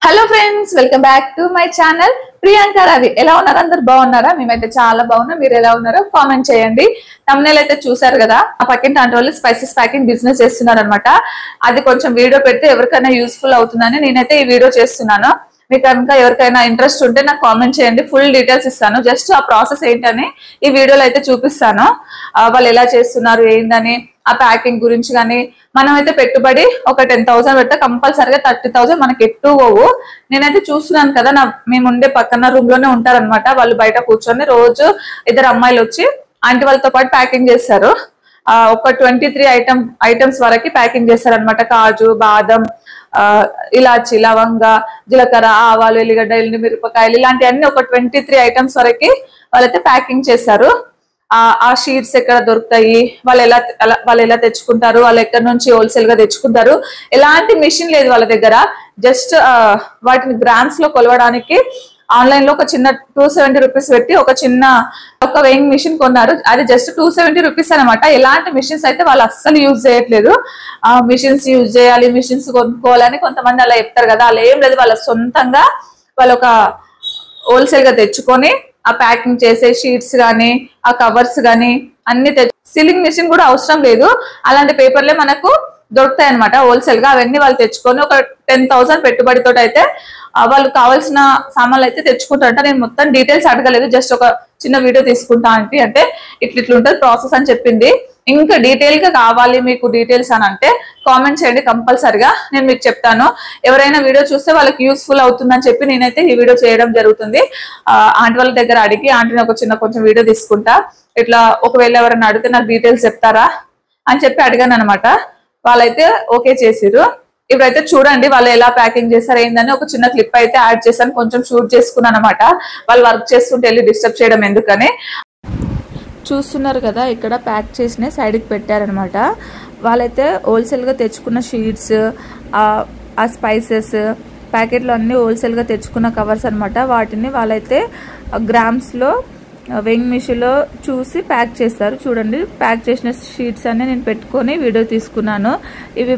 Hello friends, welcome back to my channel Priyanka Ravi. ఎలా ఉన్నారు? అందరు బాగున్నారా? మేమైతే చాలా బాగున్నాం. మీరు ఎలా ఉన్నారో కామెంట్ చేయండి. తమ్నెయిల్ అయితే చూసారు కదా, ఆ పక్కింటి ఆంటీ వాళ్ళు స్పైసెస్ ప్యాకింగ్ బిజినెస్ చేస్తున్నారు అనమాట. అది కొంచెం వీడియో పెడితే ఎవరికైనా యూస్ఫుల్ అవుతుందని నేనైతే ఈ వీడియో చేస్తున్నాను. మీకు కనుక ఎవరికైనా ఇంట్రెస్ట్ ఉంటే నాకు కామెంట్ చేయండి, ఫుల్ డీటెయిల్స్ ఇస్తాను. జస్ట్ ఆ ప్రాసెస్ ఏంటని ఈ వీడియోలో అయితే చూపిస్తాను. వాళ్ళు ఎలా చేస్తున్నారు ఏందని, ఆ ప్యాకింగ్ గురించి కానీ. మనం అయితే పెట్టుబడి ఒక 10,000 పెడితే కంపల్సరిగా 30,000 మనకి ఎట్టు పోవు. నేనైతే చూస్తున్నాను కదా, మేము ఉండే పక్కన రూమ్ లోనే ఉంటారనమాట. వాళ్ళు బయట కూర్చొని రోజు ఇద్దరు అమ్మాయిలు వచ్చి ఆంటీ వాళ్ళతో పాటు ప్యాకింగ్ చేస్తారు. ఒక 23 ఐటమ్స్ వరకు ప్యాకింగ్ చేస్తారనమాట. కాజు, బాదం, ఇలాచి, లవంగ, జీలకర్ర, ఆవాలు, ఎల్లిగడ్డ, మిరపకాయలు ఇలాంటివన్నీ ఒక 23 ఐటమ్స్ వరకు వాళ్ళైతే ప్యాకింగ్ చేస్తారు. ఆ షీట్స్ ఎక్కడ దొరుకుతాయి, వాళ్ళు ఎలా తెచ్చుకుంటారు, వాళ్ళు ఎక్కడి నుంచి హోల్సేల్ గా తెచ్చుకుంటారు. ఎలాంటి మిషన్ లేదు వాళ్ళ దగ్గర. జస్ట్ వాటిని గ్రామ్స్ లో కొలవడానికి ఆన్లైన్ లో ఒక చిన్న 270 రూపీస్ పెట్టి ఒక వెయింగ్ మిషన్ కొన్నారు. అది జస్ట్ 270 రూపీస్ అనమాట. ఎలాంటి మిషన్స్ అయితే వాళ్ళు అస్సలు యూజ్ చేయట్లేదు. మిషన్స్ యూజ్ చేయాలి, మిషన్స్ కొనుక్కోవాలని కొంతమంది అలా చెప్తారు కదా, అలా ఏం లేదు. వాళ్ళ సొంతంగా వాళ్ళు ఒక హోల్సేల్ గా తెచ్చుకొని ఆ ప్యాకింగ్ చేసే షీట్స్ గానీ, ఆ కవర్స్ గానీ అన్ని సీలింగ్ మిషన్ కూడా అవసరం లేదు. అలాంటి పేపర్లే మనకు దొరుకుతాయి అనమాట హోల్సేల్ గా. అవన్నీ వాళ్ళు తెచ్చుకొని ఒక 10,000 పెట్టుబడితో అయితే వాళ్ళు కావాల్సిన సామాన్లు అయితే తెచ్చుకుంటారంట. నేను మొత్తం డీటెయిల్స్ అడగలేదు, జస్ట్ ఒక చిన్న వీడియో తీసుకుంటా అంటే ఇట్లుంటది ప్రాసెస్ అని చెప్పింది. ఇంకా డీటెయిల్ గా కావాలి మీకు డీటెయిల్స్ అని అంటే కామెంట్ చేయండి, కంపల్సరిగా నేను మీకు చెప్తాను. ఎవరైనా వీడియో చూస్తే వాళ్ళకి యూస్ఫుల్ అవుతుందని చెప్పి నేనైతే ఈ వీడియో చేయడం జరుగుతుంది. ఆంటీ వాళ్ళ దగ్గర అడిగి ఆంటీని కొంచెం వీడియో తీసుకుంటా. ఇట్లా ఒకవేళ ఎవరైనా అడిగితే నాకు డీటెయిల్స్ చెప్తారా అని చెప్పి అడిగాను అనమాట. వాళ్ళైతే ఓకే చేసిరు. ఇప్పుడైతే చూడండి వాళ్ళు ఎలా ప్యాకింగ్ చేస్తారు ఏందని ఒక చిన్న క్లిప్ అయితే యాడ్ చేశాను, కొంచెం షూట్ చేసుకున్నాను అనమాట. వాళ్ళు వర్క్ చేస్తుంటే వెళ్ళి డిస్టర్బ్ చేయడం ఎందుకని. చూస్తున్నారు కదా, ఇక్కడ ప్యాక్ చేసిన సైడ్కి పెట్టారనమాట. వాళ్ళైతే హోల్సేల్గా తెచ్చుకున్న షీట్స్, ఆ స్పైసెస్ ప్యాకెట్లు అన్నీ హోల్సేల్గా తెచ్చుకున్న కవర్స్ అనమాట. వాటిని వాళ్ళైతే గ్రామ్స్లో వెయింగ్ మిషన్లో చూసి ప్యాక్ చేస్తారు. చూడండి, ప్యాక్ చేసిన షీట్స్ అన్నీ నేను పెట్టుకొని వీడియో తీసుకున్నాను. ఇవి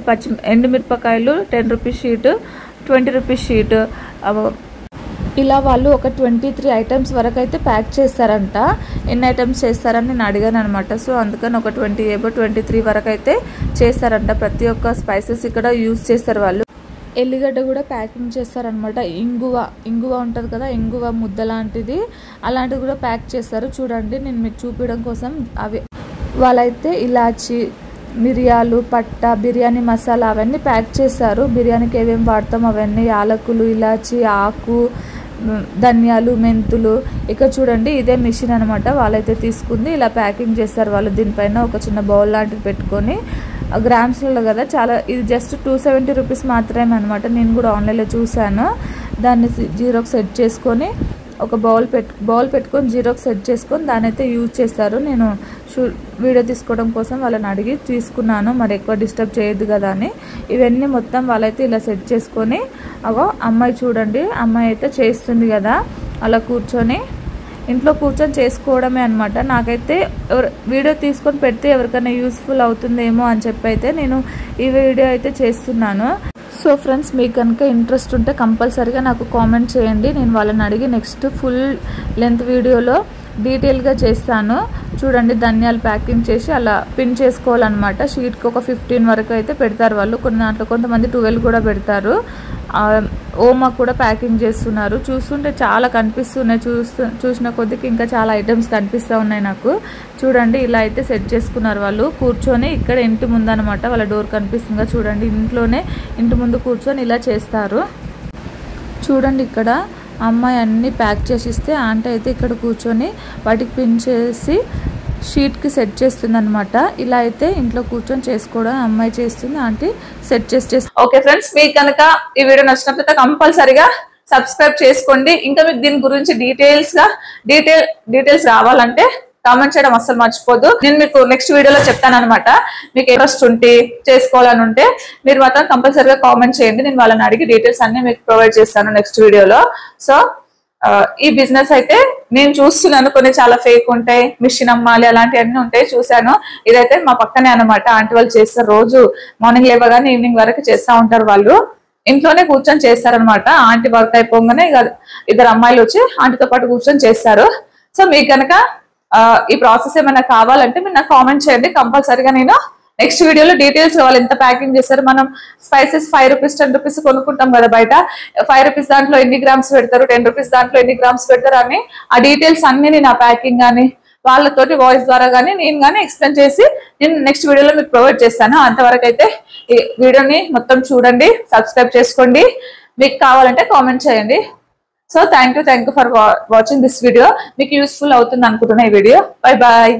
ఎండుమిరపకాయలు 10 రూపీస్ షీట్, 20 రూపీస్ షీట్. ఇలా వాళ్ళు ఒక 23 ఐటమ్స్ వరకు అయితే ప్యాక్ చేస్తారంట. ఎన్ని ఐటమ్స్ చేస్తారని నేను అడిగాను అనమాట. సో అందుకని ఒక 23 వరకు అయితే చేస్తారంట. ప్రతి ఒక్క స్పైసెస్ ఇక్కడ యూజ్ చేస్తారు వాళ్ళు. ఎల్లిగడ్డ కూడా ప్యాకింగ్ చేస్తారనమాట. ఇంగువ ఉంటుంది కదా, ఇంగువ ముద్ద లాంటిది, అలాంటిది కూడా ప్యాక్ చేస్తారు. చూడండి, నేను మీకు చూపించడం కోసం అవి వాళ్ళైతే ఇలాచి, మిరియాలు, పట్ట, బిర్యానీ మసాలా అవన్నీ ప్యాక్ చేస్తారు. బిర్యానీకి ఏమేమి వాడతాం అవన్నీ, యాలకులు, ఇలాచి, ఆకు, ధనియాలు, మెంతులు. ఇక్కడ చూడండి, ఇదే మిషన్ అనమాట. వాళ్ళైతే తీసుకుంది ఇలా ప్యాకింగ్ చేస్తారు వాళ్ళు. దీనిపైన ఒక చిన్న బౌల్ లాంటిది పెట్టుకొని గ్రామ్స్లో కదా, చాలా ఇది జస్ట్ 270 రూపీస్ మాత్రమే అనమాట. నేను కూడా ఆన్లైన్లో చూశాను. దాన్ని జీరోకి సెట్ చేసుకొని ఒక బౌల్ పెట్టుకొని జీరోకి సెట్ చేసుకొని దాన్ని అయితే యూజ్ చేస్తారు. నేను వీడియో తీసుకోవడం కోసం వాళ్ళని అడిగి తీసుకున్నాను, మరి ఎక్కువ డిస్టర్బ్ చేయొద్దు కదా అని. ఇవన్నీ మొత్తం వాళ్ళైతే ఇలా సెట్ చేసుకొని, అమ్మాయి చూడండి, అమ్మాయి అయితే చేస్తుంది కదా, అలా ఇంట్లో కూర్చొని చేసుకోవడమే అనమాట. నాకైతే వీడియో తీసుకొని పెడితే ఎవరికైనా యూస్ఫుల్ అవుతుందేమో అని చెప్పి అయితే నేను ఈ వీడియో అయితే చేస్తున్నాను. సో ఫ్రెండ్స్, మీకు కనుక ఇంట్రెస్ట్ ఉంటే కంపల్సరీగా నాకు కామెంట్ చేయండి. నేను వాళ్ళని అడిగి నెక్స్ట్ ఫుల్ లెంత్ వీడియోలో డీటెయిల్గా చేస్తాను. చూడండి, ధనియాలు ప్యాకింగ్ చేసి అలా పిన్ చేసుకోవాలన్నమాట. షీట్కి ఒక 15 వరకు అయితే పెడతారు వాళ్ళు. దాంట్లో కొంతమంది 12 కూడా పెడతారు. ఓమా కూడా ప్యాకింగ్ చేస్తున్నారు. చూస్తుంటే చాలా కనిపిస్తున్నాయి. చూసిన కొద్దికి ఇంకా చాలా ఐటమ్స్ కనిపిస్తూ ఉన్నాయి నాకు. చూడండి, ఇలా అయితే సెట్ చేసుకున్నారు వాళ్ళు కూర్చొని. ఇక్కడ ఇంటి ముందు అనమాట, వాళ్ళ డోర్ కనిపిస్తుందిగా చూడండి. ఇంటి ముందు కూర్చొని ఇలా చేస్తారు. చూడండి, ఇక్కడ అమ్మాయి అన్నీ ప్యాక్ చేసి ఇస్తే ఆంటీ అయితే ఇక్కడ కూర్చొని వాటికి పిన్ చేసి షీట్కి సెట్ చేస్తుంది అనమాట. ఇలా అయితే ఇంట్లో కూర్చొని చేసుకోవడం అమ్మాయి చేస్తుంది, ఆంటీ సెట్ చేసి. ఓకే ఫ్రెండ్స్, మీకు కనుక ఈ వీడియో నచ్చినట్లయితే కంపల్సరీగా సబ్స్క్రైబ్ చేసుకోండి. ఇంకా మీకు దీని గురించి డీటెయిల్స్ రావాలంటే కామెంట్ చేయడం అస్సలు మర్చిపోద్దు. నేను మీకు నెక్స్ట్ వీడియోలో చెప్తాను అనమాట. మీకు ఇంట్రెస్ట్ ఉంటే చేసుకోవాలని ఉంటే మీరు మాత్రం కంపల్సరీగా కామెంట్ చేయండి. నేను వాళ్ళని అడిగి డీటెయిల్స్ అన్ని మీకు ప్రొవైడ్ చేస్తాను నెక్స్ట్ వీడియోలో. సో ఈ బిజినెస్ అయితే నేను చూస్తున్నాను, కొన్ని చాలా ఫేక్ ఉంటాయి, మిషన్ అమ్మాలి అలాంటివన్నీ ఉంటాయి చూశాను. ఇదైతే మా పక్కనే అనమాట, ఆంటీ వాళ్ళు చేస్తారు. రోజు మార్నింగ్ లేవగానే ఈవినింగ్ వరకు చేస్తూ ఉంటారు వాళ్ళు. ఇంట్లోనే కూర్చొని చేస్తారనమాట. ఆంటీ వర్క్ అయిపోగానే ఇద్దరు అమ్మాయిలు వచ్చి ఆంటీతో పాటు కూర్చొని చేస్తారు. సో మీకు కనుక ఈ ప్రాసెస్ ఏమైనా కావాలంటే మీరు నాకు కామెంట్ చేయండి. కంపల్సరీగా నేను నెక్స్ట్ వీడియోలో డీటెయిల్స్ కావాలి. ఎంత ప్యాకింగ్ చేస్తారు, మనం స్పైసెస్ 5 రూపీస్ 10 రూపీస్ కొనుక్కుంటాం కదా బయట, 5 రూపీస్ దాంట్లో ఎన్ని గ్రామ్స్ పెడతారు, 10 రూపీస్ దాంట్లో ఎన్ని గ్రామ్స్ పెడతారు అని ఆ డీటెయిల్స్ అన్ని నేను ఆ ప్యాకింగ్ కానీ వాళ్ళతోటి వాయిస్ ద్వారా కానీ నేను కానీ ఎక్స్ప్లెయిన్ చేసి నేను నెక్స్ట్ వీడియోలో మీకు ప్రొవైడ్ చేస్తాను. అంతవరకు అయితే ఈ వీడియోని మొత్తం చూడండి, సబ్స్క్రైబ్ చేసుకోండి, మీకు కావాలంటే కామెంట్ చేయండి. So thank you for watching this video. మీకు యూస్ఫుల్ అవుతుంది అనుకుంటున్నా ఈ వీడియో. Bye bye.